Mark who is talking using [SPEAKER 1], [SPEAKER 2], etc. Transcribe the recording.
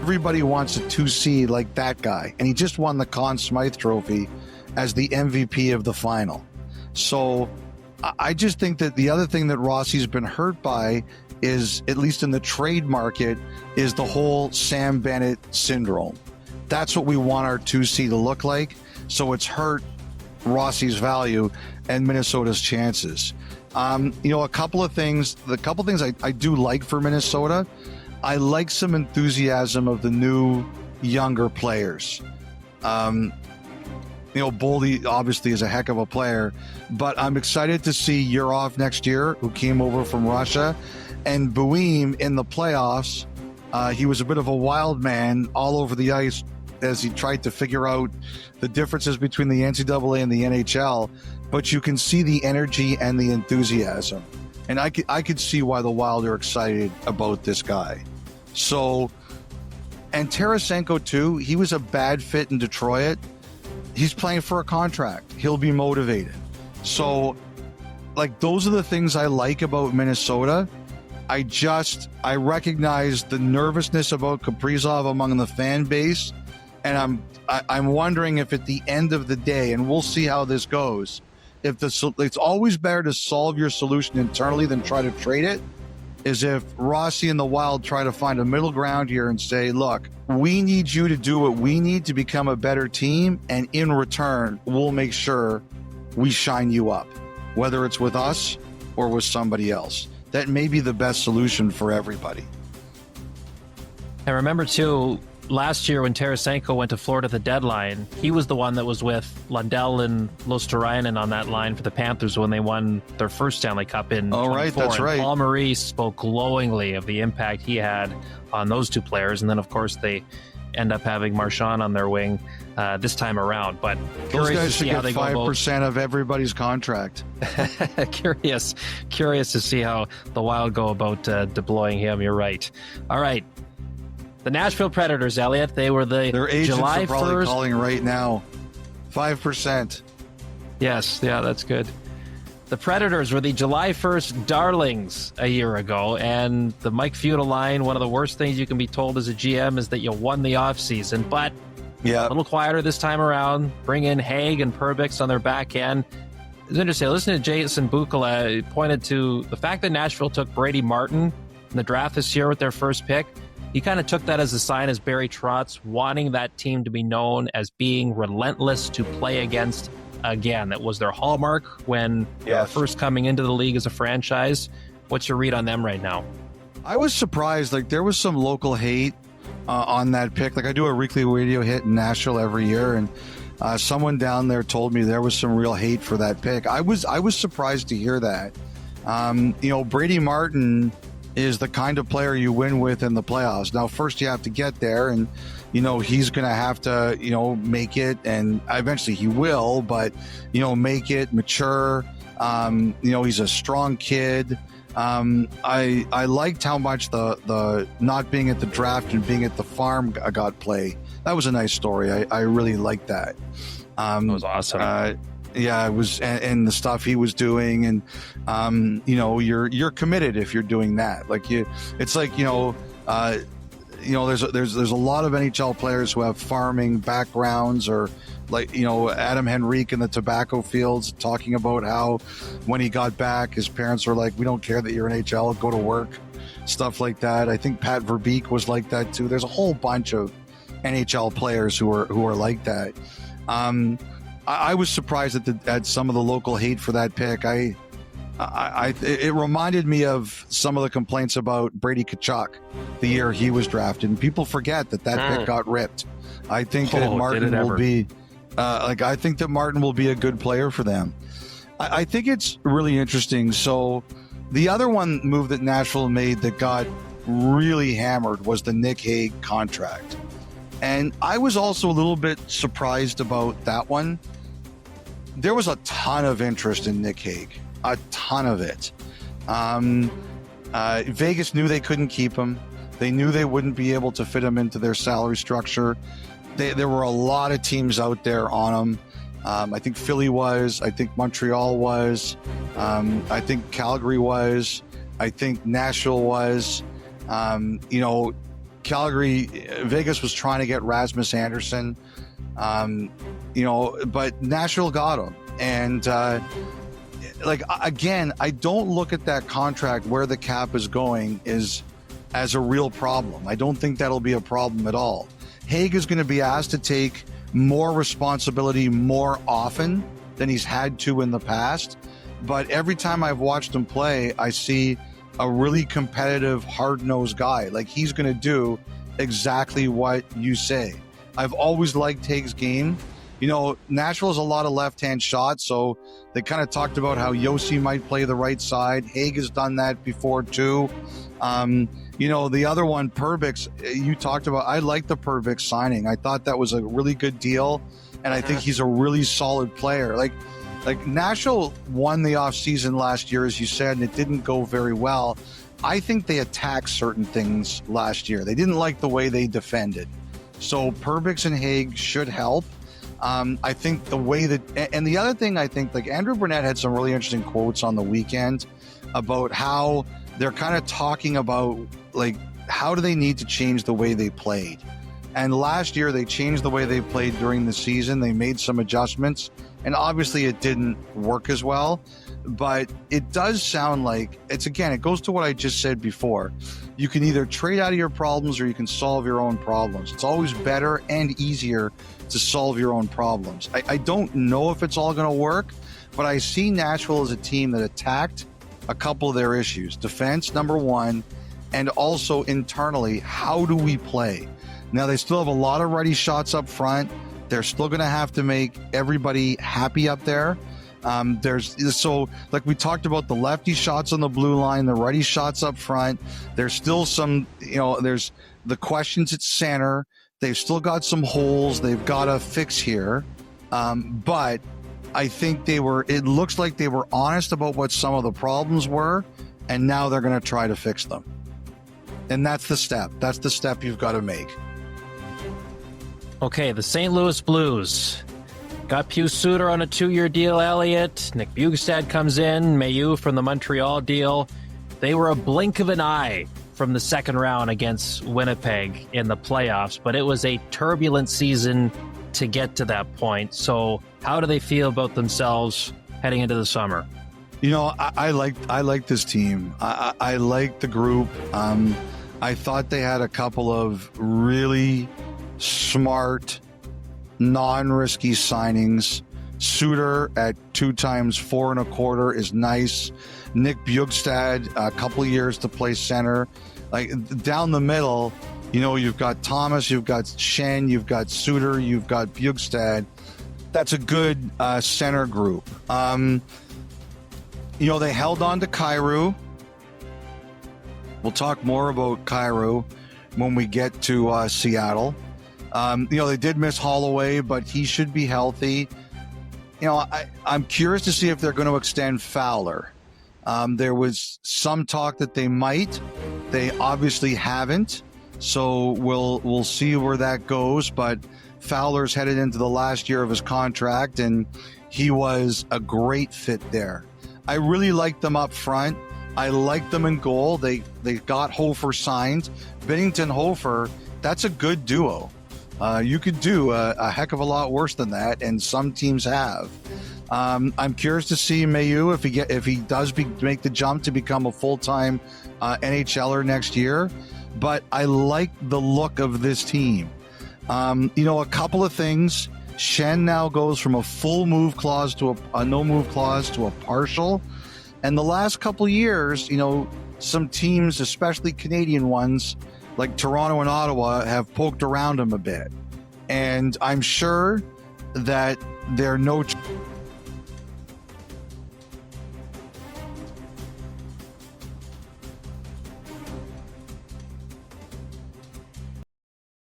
[SPEAKER 1] Everybody wants a 2C like that guy, and he just won the Conn Smythe Trophy as the MVP of the final. So I just think that the other thing that Rossi's been hurt by is, at least in the trade market, is the whole Sam Bennett syndrome. That's what we want our 2C to look like. So it's hurt Rossi's value and Minnesota's chances. A couple of things I do like for Minnesota. I like some enthusiasm of the new younger players. Boldy obviously is a heck of a player, but I'm excited to see Yurov next year, who came over from Russia, and Buim in the playoffs. He was a bit of a wild man all over the ice as he tried to figure out the differences between the NCAA and the NHL, but you can see the energy and the enthusiasm. And I could see why the Wild are excited about this guy. So, and Tarasenko too, he was a bad fit in Detroit. He's playing for a contract. He'll be motivated. So, those are the things I like about Minnesota. I recognize the nervousness about Kaprizov among the fan base. And I'm wondering if at the end of the day, and we'll see how this goes, it's always better to solve your solution internally than try to trade it, is if Rossi and the Wild try to find a middle ground here and say, look, we need you to do what we need to become a better team, and in return, we'll make sure we shine you up, whether it's with us or with somebody else. That may be the best solution for everybody.
[SPEAKER 2] And remember, too, last year when Tarasenko went to Florida at the deadline, he was the one that was with Lundell and Luostarinen on that line for the Panthers when they won their first Stanley Cup in 24.
[SPEAKER 1] Oh, right, that's right.
[SPEAKER 2] Paul Maurice spoke glowingly of the impact he had on those two players. And then, of course, they end up having Marchand on their wing this time around. But
[SPEAKER 1] those guys should get 5% of everybody's contract.
[SPEAKER 2] Curious to see how the Wild go about deploying him. You're right. All right. The Nashville Predators, Elliot, they were
[SPEAKER 1] their agents
[SPEAKER 2] July
[SPEAKER 1] are probably
[SPEAKER 2] 1st.
[SPEAKER 1] Calling right now. 5%.
[SPEAKER 2] Yes, yeah, that's good. The Predators were the July 1st darlings a year ago, and the Mike Feudal line, one of the worst things you can be told as a GM is that you won the offseason, but a little quieter this time around. Bring in Haig and Perbix on their back end. It's interesting. Listen to Jason Bukala. He pointed to the fact that Nashville took Brady Martin in the draft this year with their first pick. He kind of took that as a sign as Barry Trotz wanting that team to be known as being relentless to play against again. That was their hallmark when first coming into the league as a franchise. What's your read on them right now?
[SPEAKER 1] I was surprised. There was some local hate on that pick. I do a weekly radio hit in Nashville every year, and someone down there told me there was some real hate for that pick. I was surprised to hear that. Brady Martin is the kind of player you win with in the playoffs. Now, first you have to get there, and, he's going to have to, make it, and eventually he will, but, make it, mature. He's a strong kid. I liked how much the not being at the draft and being at the farm got play. That was a nice story. I really liked that.
[SPEAKER 2] That was awesome.
[SPEAKER 1] Yeah, it was, and the stuff he was doing, and you're committed if you're doing that. There's a lot of NHL players who have farming backgrounds, or Adam Henrique in the tobacco fields, talking about how when he got back, his parents were like, "We don't care that you're NHL, go to work," stuff like that. I think Pat Verbeek was like that too. There's a whole bunch of NHL players who are like that. I was surprised at some of the local hate for that pick. It reminded me of some of the complaints about Brady Tkachuk the year he was drafted, and people forget that pick got ripped. I think that Martin will be I think that Martin will be a good player for them. I think it's really interesting. So the other move that Nashville made that got really hammered was the Nick Hague contract. And I was also a little bit surprised about that one. There was a ton of interest in Nick Hague, a ton of it. Vegas knew they couldn't keep him. They knew they wouldn't be able to fit him into their salary structure. There were a lot of teams out there on him. I think Philly was. I think Montreal was. I think Calgary was. I think Nashville was. Calgary, Vegas was trying to get Rasmus Anderson, but Nashville got him. And again, I don't look at that contract where the cap is going as a real problem. I don't think that'll be a problem at all. Hague is going to be asked to take more responsibility more often than he's had to in the past. But every time I've watched him play, I see a really competitive, hard-nosed guy. Like, he's going to do exactly what you say. I've always liked Hague's game. Nashville has a lot of left-hand shots, so they kind of talked about how Yossi might play the right side. Hague has done that before too. The other one, Perbix, you talked about. I like the Perbix signing. I thought that was a really good deal, and I think he's a really solid player. Like Nashville won the offseason last year, as you said, and it didn't go very well. I think they attacked certain things last year. They didn't like the way they defended. So Perbix and Hague should help. I think the way that, and the other thing, I think, like, Andrew Burnett had some really interesting quotes on the weekend about how they're kind of talking about, like, how do they need to change the way they played. And last year they changed the way they played during the season. They made some adjustments, and obviously it didn't work as well. But it does sound like it goes to what I just said before. You can either trade out of your problems or you can solve your own problems. It's always better and easier to solve your own problems. I don't know if it's all going to work, but I see Nashville as a team that attacked a couple of their issues. Defense, number one, and also internally, how do we play? Now, they still have a lot of ready shots up front. They're still going to have to make everybody happy up there. Like we talked about, the lefty shots on the blue line, the righty shots up front. There's still some, there's the questions at center. They've still got some holes they've got to fix here. But I think it looks like they were honest about what some of the problems were, and now they're going to try to fix them. And that's the step. That's the step you've got to make.
[SPEAKER 2] Okay, the St. Louis Blues. Got Pius Suter on a 2-year deal, Elliott. Nick Bjugstad comes in. Mailloux from the Montreal deal. They were a blink of an eye from the second round against Winnipeg in the playoffs, but it was a turbulent season to get to that point. So how do they feel about themselves heading into the summer?
[SPEAKER 1] I like this team. I like the group. I thought they had a couple of really smart, non-risky signings. Suter at 2 times $4.25 is nice. Nick Bjugstad, a couple of years to play center. Like, down the middle, you've got Thomas, you've got Shen, you've got Suter, you've got Bjugstad. That's a good center group. They held on to Kyrou. We'll talk more about Kyrou when we get to Seattle. They did miss Holloway, but he should be healthy. I'm curious to see if they're going to extend Fowler. There was some talk that they might. They obviously haven't. So we'll see where that goes. But Fowler's headed into the last year of his contract, and he was a great fit there. I really liked them up front. I liked them in goal. They got Hofer signed. Binnington Hofer, that's a good duo. You could do a heck of a lot worse than that, and some teams have. I'm curious to see Mailloux if he does make the jump to become a full-time NHLer next year. But I like the look of this team. A couple of things. Shen now goes from a full move clause to a no move clause to a partial. And the last couple of years, some teams, especially Canadian ones, like Toronto and Ottawa, have poked around him a bit. And I'm sure that they're no